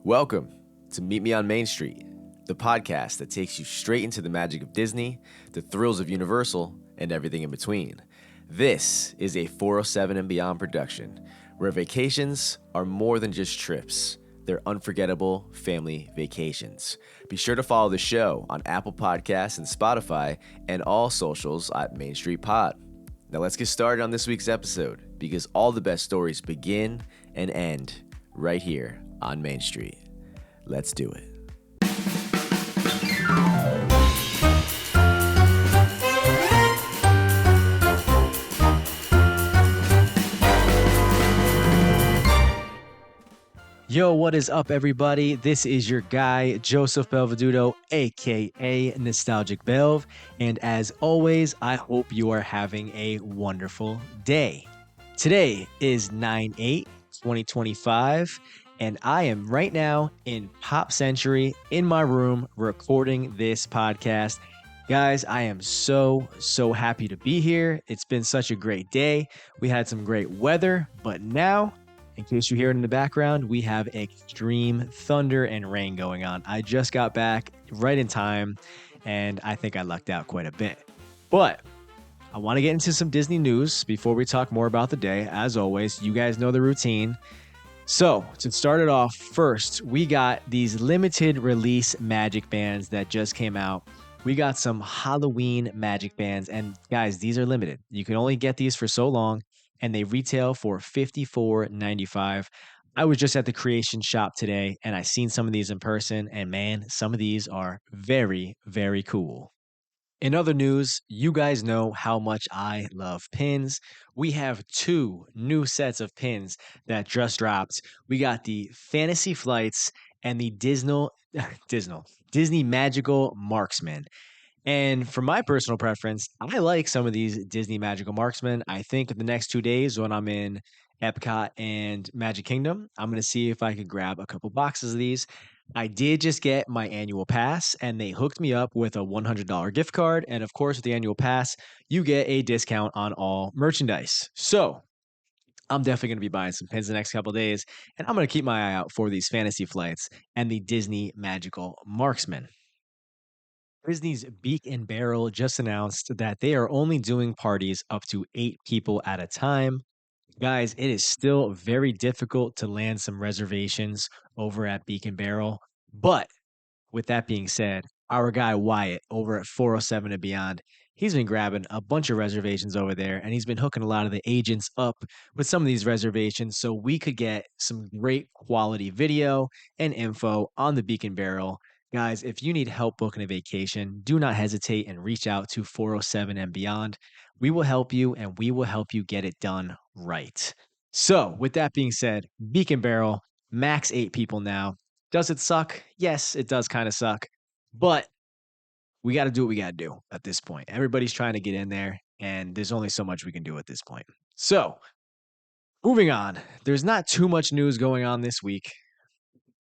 Welcome to Meet Me on Main Street, the podcast that takes you straight into the magic of Disney, the thrills of Universal, and everything in between. This is a 407 and Beyond production, where vacations are more than just trips. They're unforgettable family vacations. Be sure to follow the show on Apple Podcasts and Spotify and all socials at Main Street Pod. Now let's get started on this week's episode, because all the best stories begin and end right here on Main Street. Let's do it. Yo, what is up, everybody? This is your guy, Joseph Belveduto, aka Nostalgic Belv. And as always, I hope you are having a wonderful day. Today is 9/8/2025. And I am right now in Pop Century in my room recording this podcast. Guys, I am so happy to be here. It's been such a great day. We had some great weather, but now, in case you hear it in the background, we have extreme thunder and rain going on. I just got back right in time, and I think I lucked out quite a bit. But I want to get into some Disney news before we talk more about the day. As always, you guys know the routine. So, to start it off, first, we got these limited release magic bands that just came out. We got some Halloween magic bands, and guys, these are limited. You can only get these for so long, and they retail for $54.95. I was just at the Creation Shop today, and I seen some of these in person, and man, some of these are very, very cool. In other news, you guys know how much I love pins. We have two new sets of pins that just dropped. We got the Fantasy Flights and the Disney Magical Marksman. And for my personal preference, I like some of these Disney Magical Marksmen. I think the next 2 days when I'm in Epcot and Magic Kingdom, I'm going to see if I could grab a couple boxes of these. I did just get my annual pass, and they hooked me up with a $100 gift card. And of course, with the annual pass, you get a discount on all merchandise. So I'm definitely going to be buying some pins the next couple of days, and I'm going to keep my eye out for these Fantasy Flights and the Disney Magical Marksman. Disney's Beak and Barrel just announced that they are only doing parties up to 8 people at a time. Guys, it is still very difficult to land some reservations over at Beak and Barrel. But with that being said, our guy Wyatt over at 407 and Beyond, he's been grabbing a bunch of reservations over there, and he's been hooking a lot of the agents up with some of these reservations so we could get some great quality video and info on the Beak and Barrel. Guys, if you need help booking a vacation, do not hesitate and reach out to 407 and Beyond. We will help you, and we will help you get it done right. So, with that being said, Beak and Barrel, max 8 people now. Does it suck? Yes, it does kind of suck, but we got to do what we got to do at this point. Everybody's trying to get in there, and there's only so much we can do at this point. So, moving on, there's not too much news going on this week.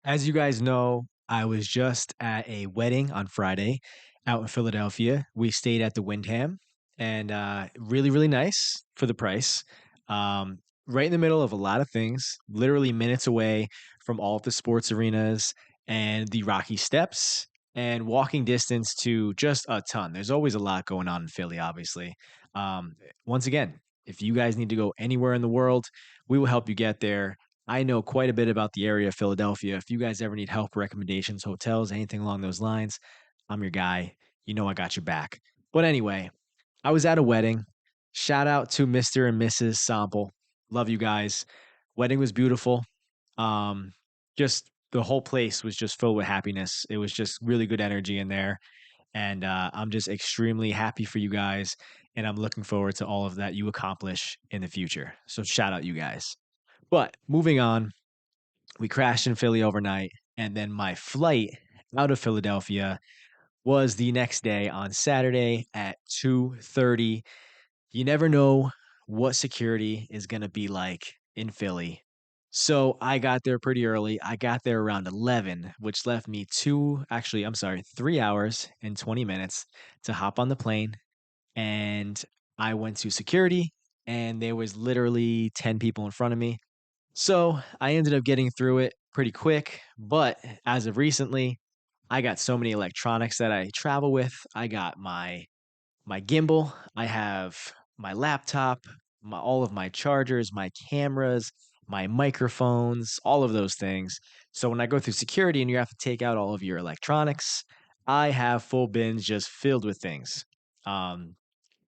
As you guys know, I was just at a wedding on Friday out in Philadelphia. We stayed at the Wyndham, and really nice for the price. Right in the middle of a lot of things, literally minutes away from all of the sports arenas and the Rocky Steps, and walking distance to just a ton. There's always a lot going on in Philly, obviously. Once again, if you guys need to go anywhere in the world, we will help you get there. I know quite a bit about the area of Philadelphia. If you guys ever need help, recommendations, hotels, anything along those lines, I'm your guy. You know I got your back. But anyway, I was at a wedding. Shout out to Mr. and Mrs. Sample. Love you guys. Wedding was beautiful. Just the whole place was just filled with happiness. It was just really good energy in there. And I'm just extremely happy for you guys. And I'm looking forward to all of that you accomplish in the future. So shout out you guys. But moving on, we crashed in Philly overnight. And then my flight out of Philadelphia was the next day on Saturday at 2:30. You never know what security is going to be like in Philly. So I got there pretty early. I got there around 11, which left me 3 hours and 20 minutes to hop on the plane. And I went to security, and there was literally 10 people in front of me. So I ended up getting through it pretty quick, but as of recently, I got so many electronics that I travel with. I got my gimbal, I have my laptop, all of my chargers, my cameras, my microphones, all of those things. So when I go through security and you have to take out all of your electronics, I have full bins just filled with things. Um,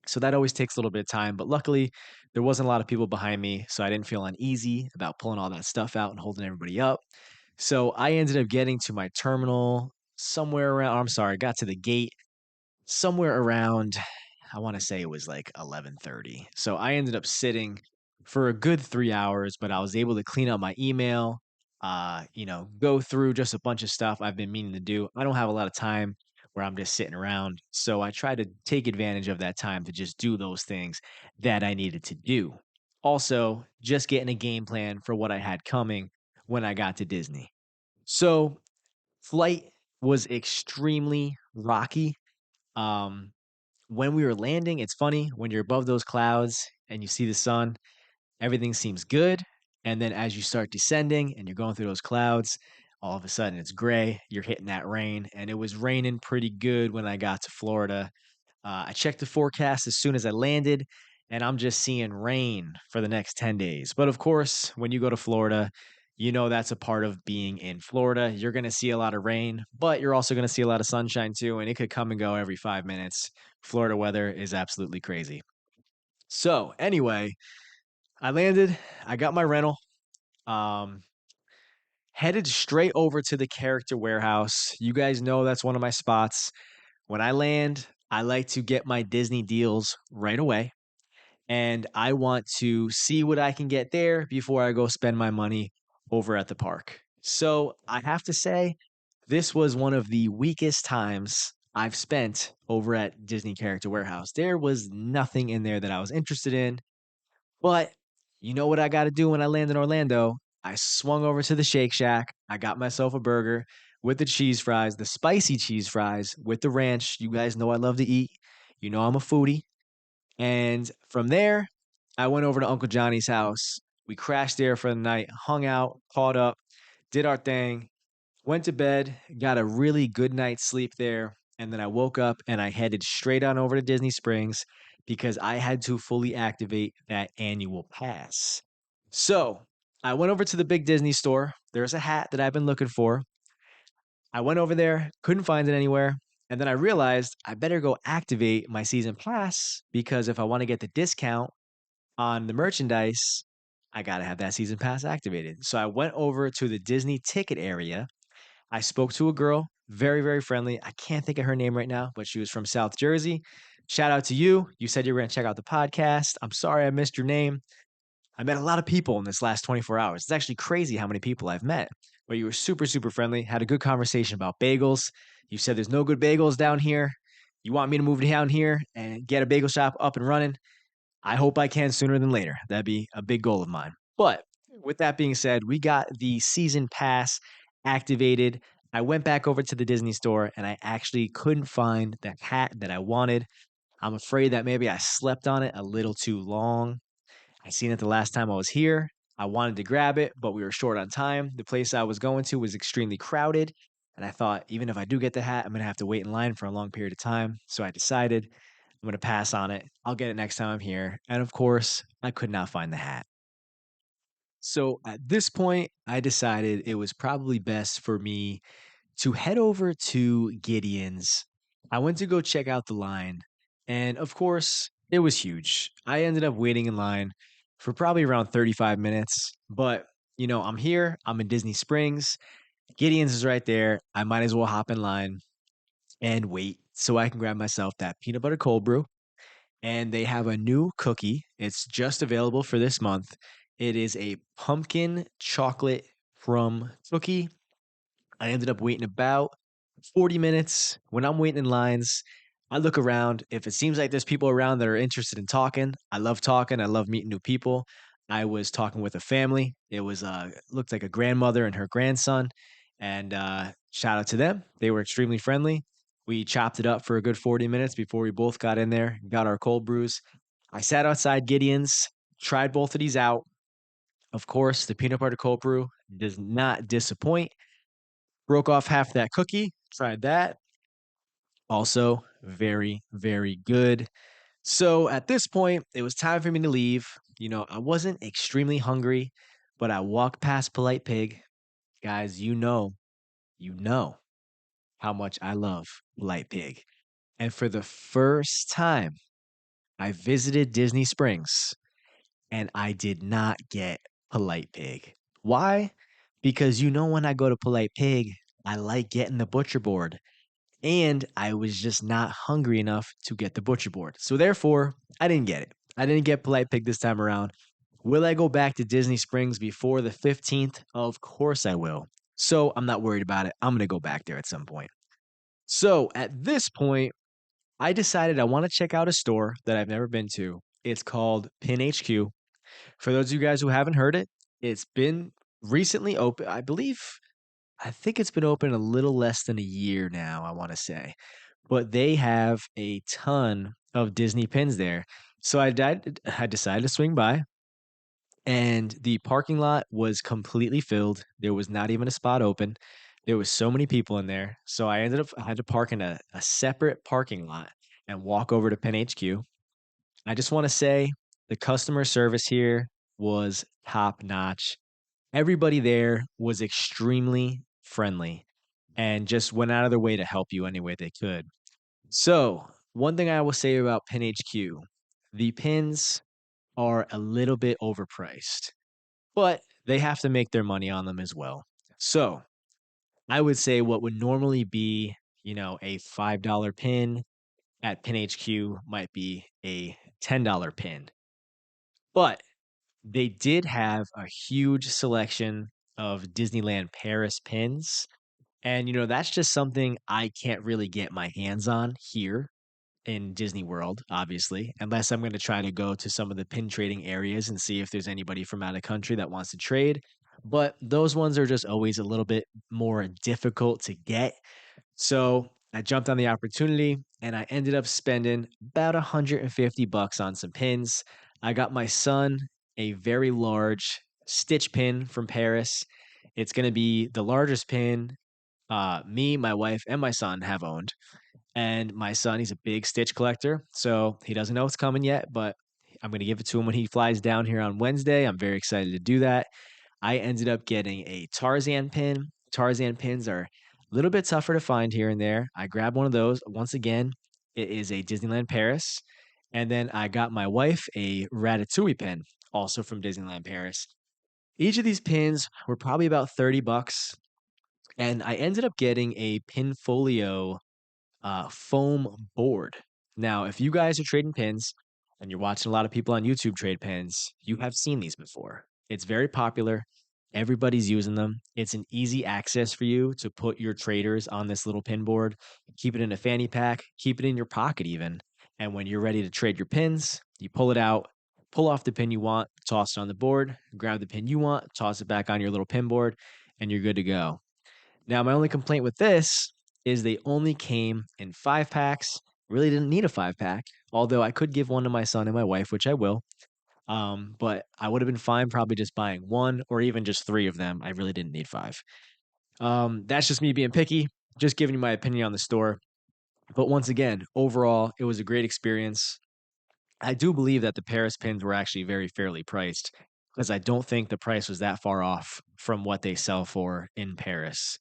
so that always takes a little bit of time, but luckily there wasn't a lot of people behind me, so I didn't feel uneasy about pulling all that stuff out and holding everybody up. So I ended up getting to my terminal somewhere around, I'm sorry, I got to the gate somewhere around, I wanna say it was like 11:30. So I ended up sitting for a good 3 hours, but I was able to clean up my email, go through just a bunch of stuff I've been meaning to do. I don't have a lot of time where I'm just sitting around, so I try to take advantage of that time to just do those things that I needed to do. Also, just getting a game plan for what I had coming when I got to Disney. So, flight was extremely rocky. Um, when we were landing, it's funny when you're above those clouds and you see the sun, everything seems good. And then as you start descending and you're going through those clouds, all of a sudden it's gray. You're hitting that rain, and it was raining pretty good when I got to Florida. I checked the forecast as soon as I landed, and I'm just seeing rain for the next 10 days. But of course, when you go to Florida, you know that's a part of being in Florida. You're going to see a lot of rain, but you're also going to see a lot of sunshine too, and it could come and go every 5 minutes. Florida weather is absolutely crazy. So, anyway, I landed, I got my rental, um, headed straight over to the character warehouse. You guys know that's one of my spots. When I land, I like to get my Disney deals right away, and I want to see what I can get there before I go spend my money over at the park. So I have to say, this was one of the weakest times I've spent over at Disney Character Warehouse. There was nothing in there that I was interested in, but you know what I got to do when I land in Orlando? I swung over to the Shake Shack. I got myself a burger with the cheese fries, the spicy cheese fries with the ranch. You guys know I love to eat. You know I'm a foodie. And from there, I went over to Uncle Johnny's house. We crashed there for the night, hung out, caught up, did our thing, went to bed, got a really good night's sleep there, and then I woke up and I headed straight on over to Disney Springs because I had to fully activate that annual pass. So I went over to the big Disney store. There's a hat that I've been looking for. I went over there, couldn't find it anywhere. And then I realized I better go activate my season pass because if I want to get the discount on the merchandise, I got to have that season pass activated. So I went over to the Disney ticket area. I spoke to a girl, very, very friendly. I can't think of her name right now, but she was from South Jersey. Shout out to you. You said you were going to check out the podcast. I'm sorry I missed your name. I met a lot of people in this last 24 hours. It's actually crazy how many people I've met. But you were super, super friendly, had a good conversation about bagels. You said there's no good bagels down here. You want me to move down here and get a bagel shop up and running. I hope I can sooner than later. That'd be a big goal of mine. But with that being said, we got the season pass activated. I went back over to the Disney store and I actually couldn't find the hat that I wanted. I'm afraid that maybe I slept on it a little too long. I seen it the last time I was here. I wanted to grab it, but we were short on time. The place I was going to was extremely crowded. And I thought, even if I do get the hat, I'm going to have to wait in line for a long period of time. So I decided I'm going to pass on it. I'll get it next time I'm here. And of course, I could not find the hat. So at this point, I decided it was probably best for me to head over to Gideons. I went to go check out the line, and of course, it was huge. I ended up waiting in line for probably around 35 minutes, but I'm here, I'm in Disney Springs. Gideons is right there. I might as well hop in line and wait so I can grab myself that peanut butter cold brew. And they have a new cookie. It's just available for this month. It is a pumpkin chocolate crumb cookie. I ended up waiting about 40 minutes. When I'm waiting in lines, I look around. If it seems like there's people around that are interested in talking, I love talking. I love meeting new people. I was talking with a family. It was looked like a grandmother and her grandson, and shout out to them. They were extremely friendly. We chopped it up for a good 40 minutes before we both got in there, got our cold brews. I sat outside Gideon's, tried both of these out. Of course, the peanut butter cold brew does not disappoint. Broke off half that cookie, tried that. Also, very, very good. So at this point, it was time for me to leave. I wasn't extremely hungry, but I walked past Polite Pig. Guys, you know how much I love Polite Pig. And for the first time, I visited Disney Springs and I did not get Polite Pig. Why? Because when I go to Polite Pig, I like getting the butcher board. And I was just not hungry enough to get the butcher board. So therefore, I didn't get it. I didn't get Polite Pig this time around. Will I go back to Disney Springs before the 15th? Of course I will. So I'm not worried about it. I'm going to go back there at some point. So at this point, I decided I want to check out a store that I've never been to. It's called Pin HQ. For those of you guys who haven't heard it, it's been recently open. I think it's been open a little less than a year now, I want to say. But they have a ton of Disney pins there. So I decided to swing by, and the parking lot was completely filled. There was not even a spot open. There was so many people in there. So I had to park in a separate parking lot and walk over to Penn HQ. I just want to say the customer service here was top notch. Everybody there was extremely friendly and just went out of their way to help you any way they could. So, one thing I will say about Pin HQ, the pins are a little bit overpriced, but they have to make their money on them as well. So, I would say what would normally be, a $5 pin at Pin HQ might be a $10 pin. But they did have a huge selection of Disneyland Paris pins. And, that's just something I can't really get my hands on here in Disney World, obviously, unless I'm going to try to go to some of the pin trading areas and see if there's anybody from out of country that wants to trade. But those ones are just always a little bit more difficult to get. So I jumped on the opportunity and I ended up spending about 150 bucks on some pins. I got my son a very large stitch pin from Paris. It's going to be the largest pin me, my wife, and my son have owned. And my son, he's a big Stitch collector, so he doesn't know it's coming yet, but I'm going to give it to him when he flies down here on Wednesday. I'm very excited to do that. I ended up getting a Tarzan pin. Tarzan pins are a little bit tougher to find here and there. I grabbed one of those. Once again, it is a Disneyland Paris. And then I got my wife a Ratatouille pin, also from Disneyland Paris. Each of these pins were probably about 30 bucks. And I ended up getting a Pinfolio foam board. Now, if you guys are trading pins and you're watching a lot of people on YouTube trade pins, you have seen these before. It's very popular. Everybody's using them. It's an easy access for you to put your traders on this little pin board, keep it in a fanny pack, keep it in your pocket even. And when you're ready to trade your pins, you pull it out, pull off the pin you want, toss it on the board, grab the pin you want, toss it back on your little pin board, and you're good to go. Now, my only complaint with this is they only came in 5 packs. Really didn't need a 5 pack, although I could give one to my son and my wife, which I will. But I would have been fine probably just buying one or even just three of them. I really didn't need five. That's just me being picky, just giving you my opinion on the store. But once again, overall, it was a great experience. I do believe that the Paris pins were actually very fairly priced because I don't think the price was that far off from what they sell for in Paris.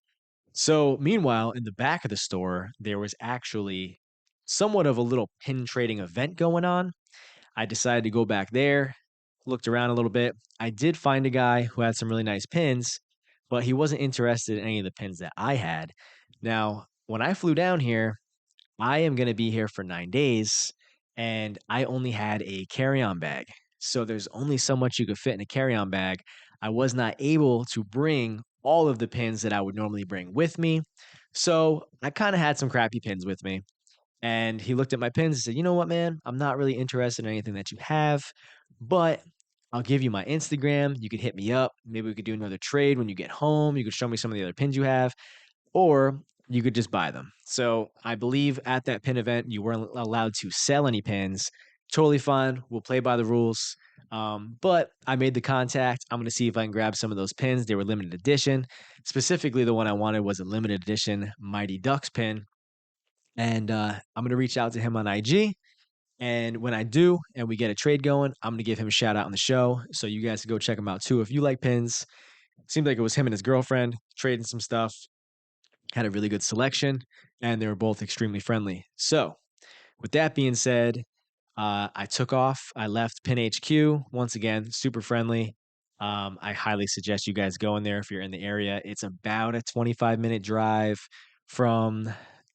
So, meanwhile, in the back of the store, there was actually somewhat of a little pin trading event going on. I decided to go back there, looked around a little bit. I did find a guy who had some really nice pins, but he wasn't interested in any of the pins that I had. Now, when I flew down here, I am going to be here for 9 days, and I only had a carry on bag. So there's only so much you could fit in a carry on bag. I was not able to bring all of the pins that I would normally bring with me. So I kind of had some crappy pins with me. And he looked at my pins and said, "You know what, man? I'm not really interested in anything that you have, but I'll give you my Instagram. You could hit me up. Maybe we could do another trade when you get home. You could show me some of the other pins you have, or you could just buy them." So I believe at that pin event, you weren't allowed to sell any pins. Totally fine. We'll play by the rules. But I made the contact. I'm going to see if I can grab some of those pins. They were limited edition. Specifically, the one I wanted was a limited edition Mighty Ducks pin. And I'm going to reach out to him on IG. And when I do, and we get a trade going, I'm going to give him a shout out on the show. So you guys can go check him out too if you like pins. Seemed like it was him and his girlfriend trading some stuff. Had a really good selection, and they were both extremely friendly. So, with that being said, I took off. I left Pin HQ once again, super friendly. I highly suggest you guys go in there if you're in the area. It's about a 25-minute drive from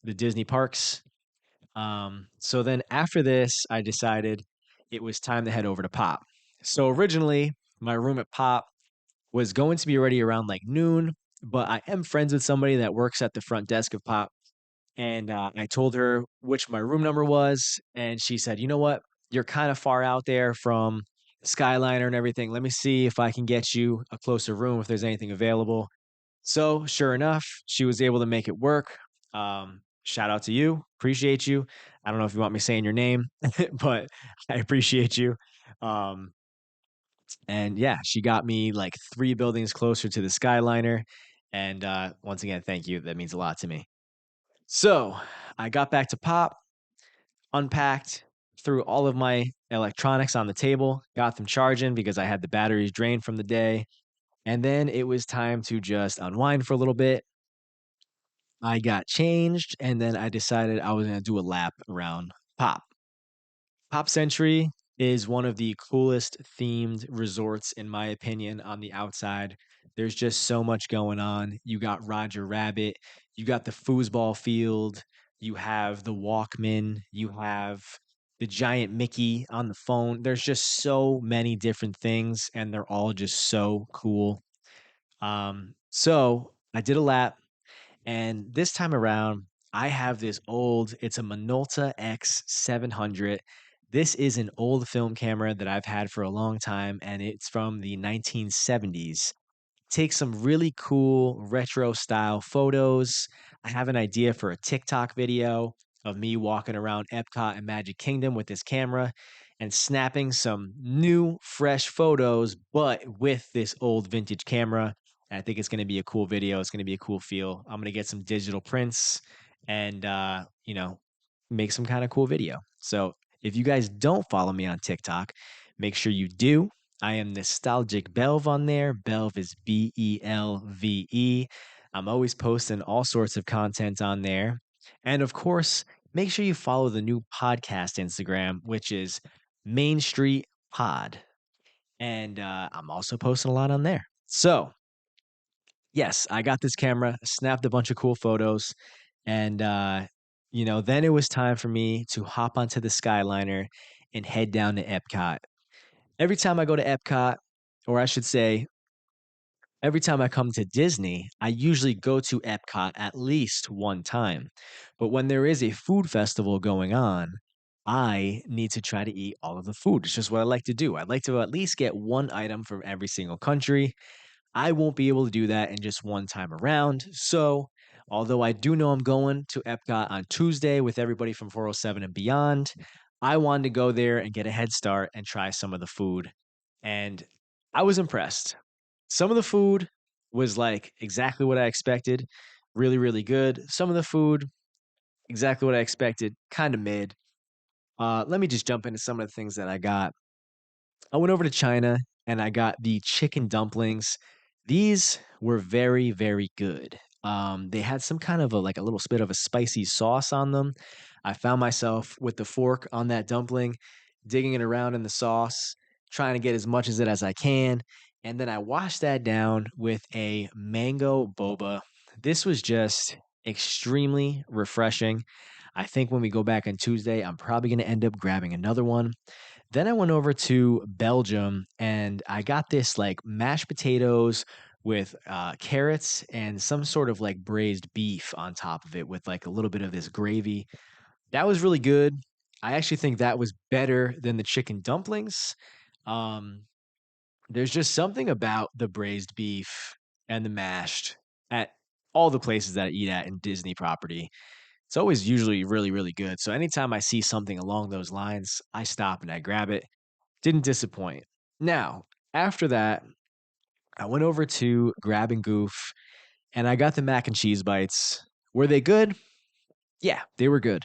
the Disney parks. So then after this, I decided it was time to head over to Pop. So originally, my room at Pop was going to be ready around like noon, but I am friends with somebody that works at the front desk of Pop. And I told her which my room number was. And she said, you know what? You're kind of far out there from Skyliner and everything. Let me see if I can get you a closer room if there's anything available. So, sure enough, she was able to make it work. Shout out to you. Appreciate you. I don't know if you want me saying your name, but I appreciate you. Um, and yeah, she got me like 3 buildings closer to the Skyliner. And once again, thank you. That means a lot to me. So I got back to Pop, unpacked, threw all of my electronics on the table, got them charging because I had the batteries drained from the day. And then it was time to just unwind for a little bit. I got changed, and then I decided I was going to do a lap around Pop. Pop Century is one of the coolest themed resorts, in my opinion, on the outside. There's just so much going on. You got Roger Rabbit, you got the foosball field, you have the Walkman, you have the giant Mickey on the phone. There's just so many different things, and they're all just so cool. So I did a lap, and this time around, I have this it's a Minolta X700. This is an old film camera that I've had for a long time, and it's from the 1970s. Take some really cool retro style photos. I have an idea for a TikTok video of me walking around Epcot and Magic Kingdom with this camera and snapping some new, fresh photos, but with this old vintage camera. And I think it's going to be a cool video. It's going to be a cool feel. I'm going to get some digital prints and, make some kind of cool video. So if you guys don't follow me on TikTok, make sure you do. I am Nostalgic Belv on there. Belv is Belve. I'm always posting all sorts of content on there. And of course, make sure you follow the new podcast Instagram, which is Main Street Pod. And I'm also posting a lot on there. So, yes, I got this camera, snapped a bunch of cool photos, and then it was time for me to hop onto the Skyliner and head down to Epcot. Every time I go to Epcot, or I should say, every time I come to Disney, I usually go to Epcot at least one time. But when there is a food festival going on, I need to try to eat all of the food. It's just what I like to do. I'd like to at least get one item from every single country. I won't be able to do that in just one time around. So, although I do know I'm going to Epcot on Tuesday with everybody from 407 and beyond, I wanted to go there and get a head start and try some of the food. And I was impressed. Some of the food was like exactly what I expected, really, really good. Some of the food, exactly what I expected, kind of mid. Let me just jump into some of the things that I got. I went over to China and I got the chicken dumplings. These were very, very good. They had some kind of a little bit of a spicy sauce on them. I found myself with the fork on that dumpling, digging it around in the sauce, trying to get as much as it as I can. And then I washed that down with a mango boba. This was just extremely refreshing. I think when we go back on Tuesday, I'm probably going to end up grabbing another one. Then I went over to Belgium and I got this like mashed potatoes with carrots and some sort of like braised beef on top of it with like a little bit of this gravy. That was really good. I actually think that was better than the chicken dumplings. Um, there's just something about the braised beef and the mashed at all the places that I eat at in Disney property. It's always usually really, really good. So anytime I see something along those lines, I stop and I grab it. Didn't disappoint. Now, after that, I went over to Grab and Goof and I got the mac and cheese bites. Were they good? Yeah, they were good.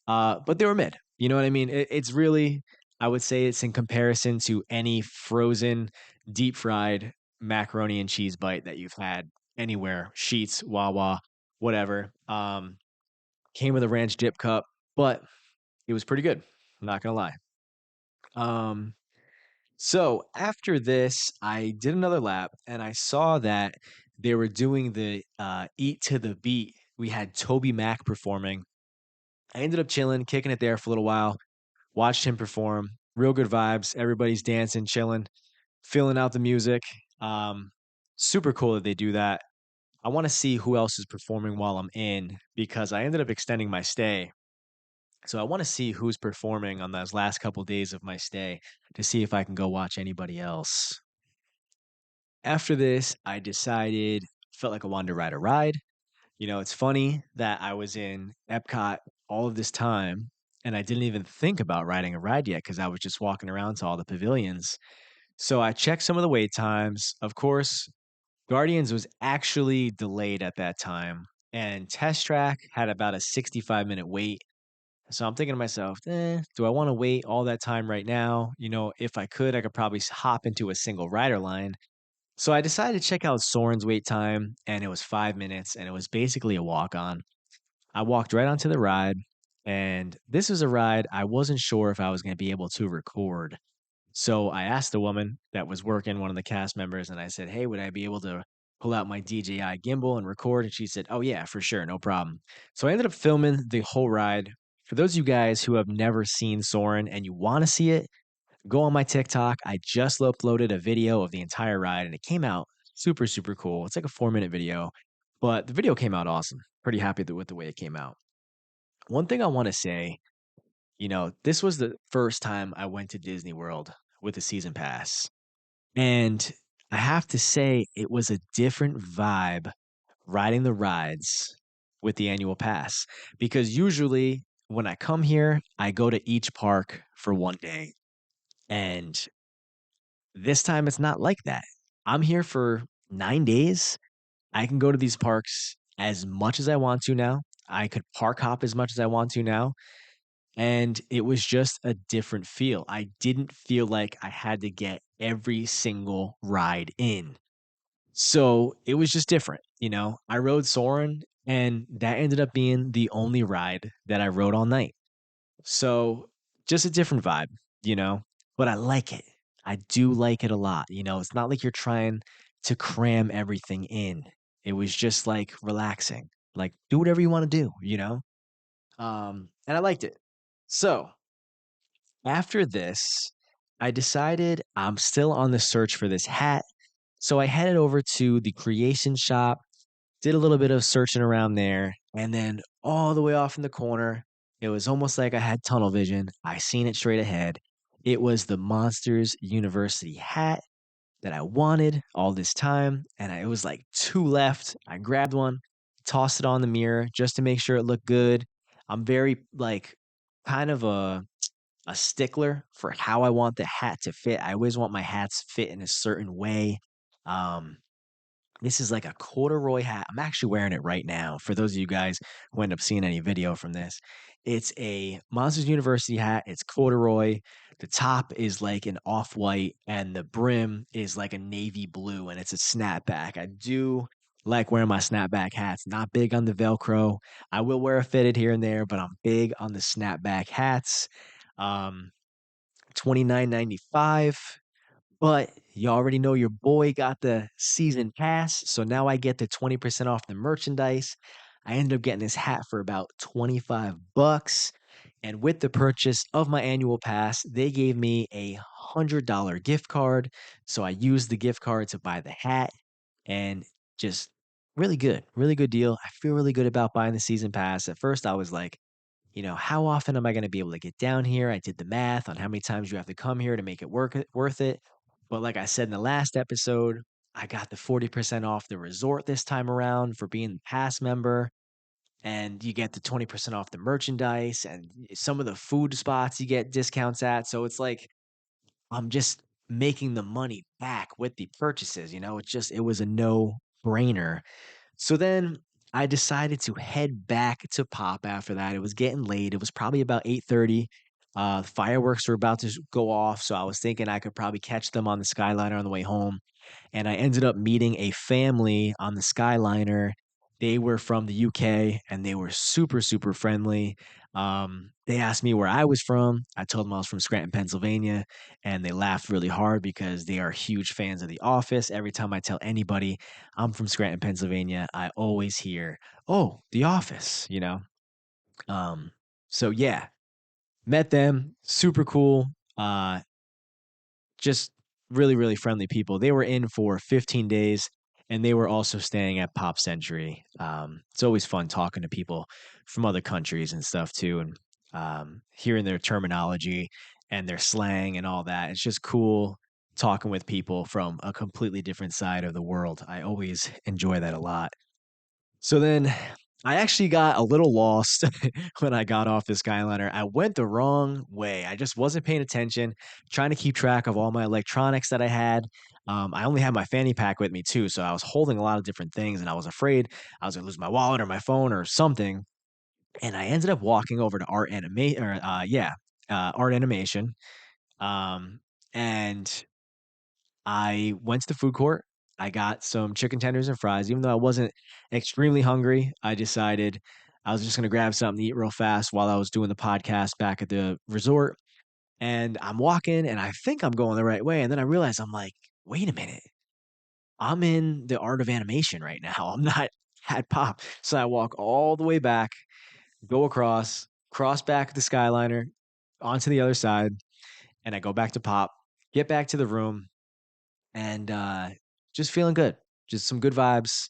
But they were mid. You know what I mean? It's really, I would say it's in comparison to any frozen, deep fried macaroni and cheese bite that you've had anywhere, Sheets, Wawa, whatever. Came with a ranch dip cup, but it was pretty good. I'm not gonna lie. Um, so after this, I did another lap and I saw that they were doing the Eat to the Beat. We had Toby Mac performing. I ended up chilling, kicking it there for a little while, watched him perform. Real good vibes. Everybody's dancing, chilling, feeling out the music. Um, Super cool that they do that. I want to see who else is performing while I'm in because I ended up extending my stay. So I want to see who's performing on those last couple days of my stay to see if I can go watch anybody else. After this, I decided felt like I wanted to ride a ride. You know, it's funny that I was in Epcot all of this time and I didn't even think about riding a ride yet because I was just walking around to all the pavilions. So I checked some of the wait times. Of course, Guardians was actually delayed at that time, and Test Track had about a 65-minute wait. So I'm thinking to myself, do I want to wait all that time right now? You know, if I could probably hop into a single rider line. So I decided to check out Soren's wait time, and it was 5 minutes, and it was basically a walk on. I walked right onto the ride, and this was a ride I wasn't sure if I was going to be able to record. So I asked the woman that was working, one of the cast members, and I said, "Hey, would I be able to pull out my DJI gimbal and record?" And she said, "Oh, yeah, for sure, no problem." So I ended up filming the whole ride. For those of you guys who have never seen Soren and you want to see it, go on my TikTok. I just uploaded a video of the entire ride and it came out super, super cool. It's like a 4 minute video, but the video came out awesome. Pretty happy with the way it came out. One thing I want to say, you know, this was the first time I went to Disney World with a season pass. And I have to say, it was a different vibe riding the rides with the annual pass because usually when I come here, I go to each park for 1 day. And this time it's not like that. I'm here for 9 days. I can go to these parks as much as I want to now. I could park hop as much as I want to now. And it was just a different feel. I didn't feel like I had to get every single ride in. So it was just different, you know. I rode Soarin', and that ended up being the only ride that I rode all night. So just a different vibe, you know. But I like it. I do like it a lot. You know, it's not like you're trying to cram everything in. It was just like relaxing. Like do whatever you want to do, you know? And I liked it. So after this, I decided I'm still on the search for this hat. So I headed over to the creation shop, did a little bit of searching around there, and then all the way off in the corner, it was almost like I had tunnel vision. I seen it straight ahead. It was the Monsters University hat that I wanted all this time, and it was like two left. I grabbed one, tossed it on the mirror just to make sure it looked good. I'm very like kind of a stickler for how I want the hat to fit. I always want my hats fit in a certain way. Um, this is like a corduroy hat. I'm actually wearing it right now. For those of you guys who end up seeing any video from this, it's a Monsters University hat. It's corduroy. The top is like an off white, and the brim is like a navy blue, and it's a snapback. I do like wearing my snapback hats. Not big on the Velcro. I will wear a fitted here and there, but I'm big on the snapback hats. Um, 29.95. But you already know your boy got the season pass, so now I get the 20% off the merchandise. I ended up getting this hat for about 25 bucks. And with the purchase of my annual pass, they gave me a $100 gift card. So I used the gift card to buy the hat and just really good deal. I feel really good about buying the season pass. At first, I was like, you know, how often am I going to be able to get down here? I did the math on how many times you have to come here to make it worth it. But like I said in the last episode, I got the 40% off the resort this time around for being the pass member. And you get the 20% off the merchandise and some of the food spots you get discounts at. So it's like, I'm just making the money back with the purchases. It was a no brainer. So then I decided to head back to Pop after that. It was getting late. It was probably about 8:30. Fireworks were about to go off, so I was thinking I could probably catch them on the Skyliner on the way home. And I ended up meeting a family on the Skyliner. They were from the UK and they were super, super friendly. They asked me where I was from. I told them I was from Scranton, Pennsylvania, and they laughed really hard because they are huge fans of The Office. Every time I tell anybody I'm from Scranton, Pennsylvania, I always hear, "Oh, The Office." Um, so yeah, met them, super cool. Uh, just really, really friendly people. They were in for 15 days and they were also staying at Pop Century. It's always fun talking to people from other countries and stuff too, and hearing their terminology and their slang and all that. It's just cool talking with people from a completely different side of the world. I always enjoy that a lot. So then I actually got a little lost when I got off the Skyliner. I went the wrong way. I just wasn't paying attention, trying to keep track of all my electronics that I had. I only had my fanny pack with me too, so I was holding a lot of different things, and I was afraid I was gonna lose my wallet or my phone or something. And I ended up walking over to art animation, um, and I went to the food court. I got some chicken tenders and fries. Even though I wasn't extremely hungry, I decided I was just gonna grab something to eat real fast while I was doing the podcast back at the resort. And I'm walking and I think I'm going the right way. And then I realize I'm like, wait a minute, I'm in the art of animation right now. I'm not at Pop. So I walk all the way back, go across, cross back the Skyliner onto the other side, and I go back to Pop, get back to the room, and just feeling good. Just some good vibes.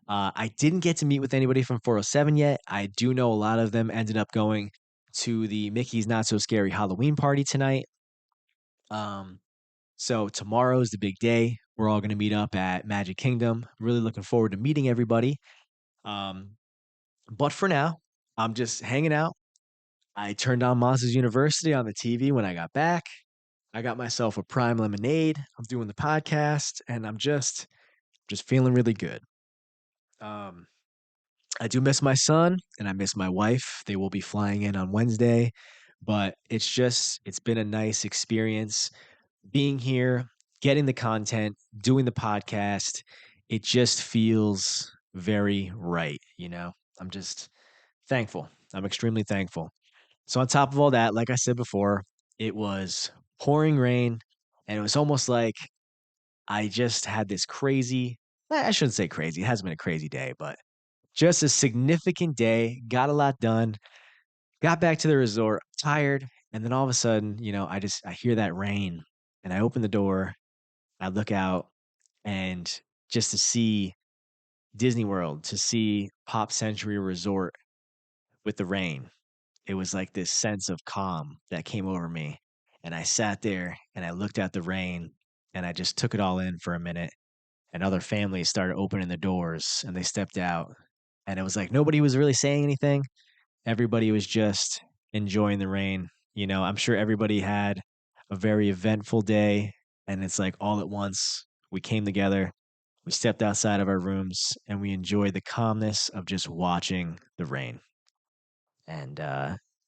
I didn't get to meet with anybody from 407 yet. I do know a lot of them ended up going to the Mickey's Not So Scary Halloween party tonight. Um, so tomorrow's the big day. We're all going to meet up at Magic Kingdom. Really looking forward to meeting everybody. Um, but for now, I'm just hanging out. I turned on Monsters University on the TV when I got back. I got myself a prime lemonade. I'm doing the podcast, and I'm just feeling really good. Um, I do miss my son and I miss my wife. They will be flying in on Wednesday, but it's been a nice experience being here, getting the content, doing the podcast. It just feels very right. I'm just thankful. I'm extremely thankful. So, on top of all that, like I said before, it was pouring rain and it was almost like I just had this crazy, I shouldn't say crazy, it hasn't been a crazy day, but just a significant day, got a lot done, got back to the resort, tired, and then all of a sudden, I hear that rain and I open the door, I look out and just to see Disney World, to see Pop Century Resort with the rain, it was like this sense of calm that came over me. And I sat there and I looked at the rain and I just took it all in for a minute. And other families started opening the doors and they stepped out. And it was like nobody was really saying anything. Everybody was just enjoying the rain. I'm sure everybody had a very eventful day. And it's like all at once, we came together, we stepped outside of our rooms, and we enjoyed the calmness of just watching the rain. And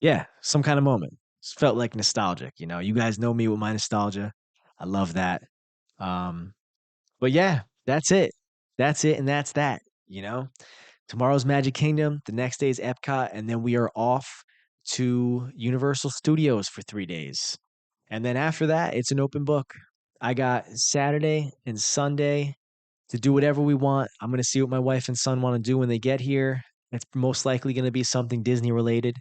yeah, some kind of moment. It felt like nostalgic. You guys know me with my nostalgia. I love that. Um, but yeah, that's it. That's it, and that's that. You know, Tomorrow's Magic Kingdom, the next day is Epcot, and then we are off to Universal Studios for 3 days. And then after that, it's an open book. I got Saturday and Sunday to do whatever we want. I'm going to see what my wife and son want to do when they get here. It's most likely going to be something Disney related,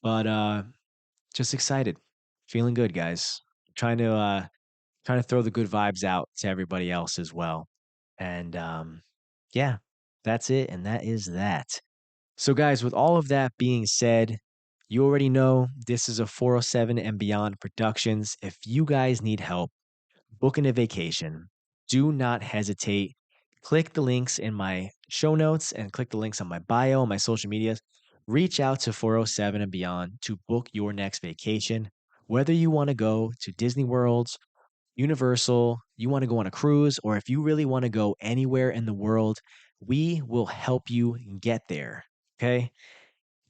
but just excited. Feeling good, guys. Trying to trying to throw the good vibes out to everybody else as well. And yeah, that's it. And that is that. So, guys, with all of that being said, you already know this is a 407 and Beyond Productions. If you guys need help booking a vacation, do not hesitate. Click the links in my show notes and click the links on my bio, my social medias. Reach out to 407 and Beyond to book your next vacation, whether you want to go to Disney World, Universal, you want to go on a cruise, or if you really want to go anywhere in the world, we will help you get there. Okay.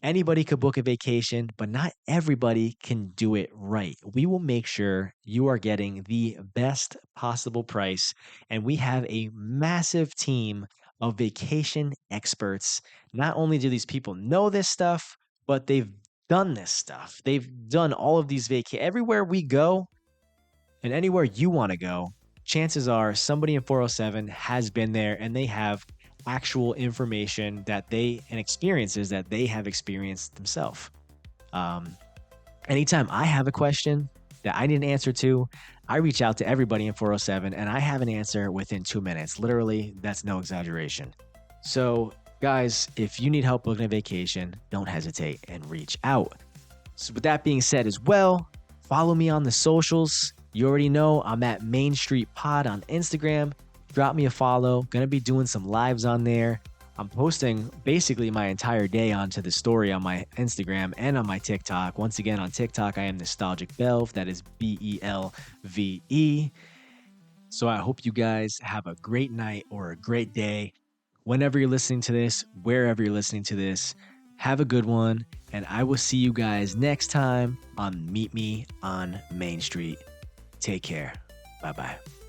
Anybody could book a vacation, but not everybody can do it right. We will make sure you are getting the best possible price. And we have a massive team of vacation experts. Not only do these people know this stuff, but they've done this stuff. They've done all of these everywhere we go and anywhere you want to go. Chances are somebody in 407 has been there and they have actual information that they and experiences that they have experienced themselves. Um, Anytime I have a question that I need an answer to, I reach out to everybody in 407 and I have an answer within 2 minutes. Literally, that's no exaggeration. So, guys, if you need help booking a vacation, don't hesitate and reach out. So, with that being said, as well, follow me on the socials. You already know I'm at Main Street Pod on Instagram. Drop me a follow. Gonna be doing some lives on there. I'm posting basically my entire day onto the story on my Instagram and on my TikTok. Once again, on TikTok, I am Nostalgic Belve. That is BELVE. So I hope you guys have a great night or a great day. Whenever you're listening to this, wherever you're listening to this, have a good one. And I will see you guys next time on Meet Me on Main Street. Take care. Bye-bye.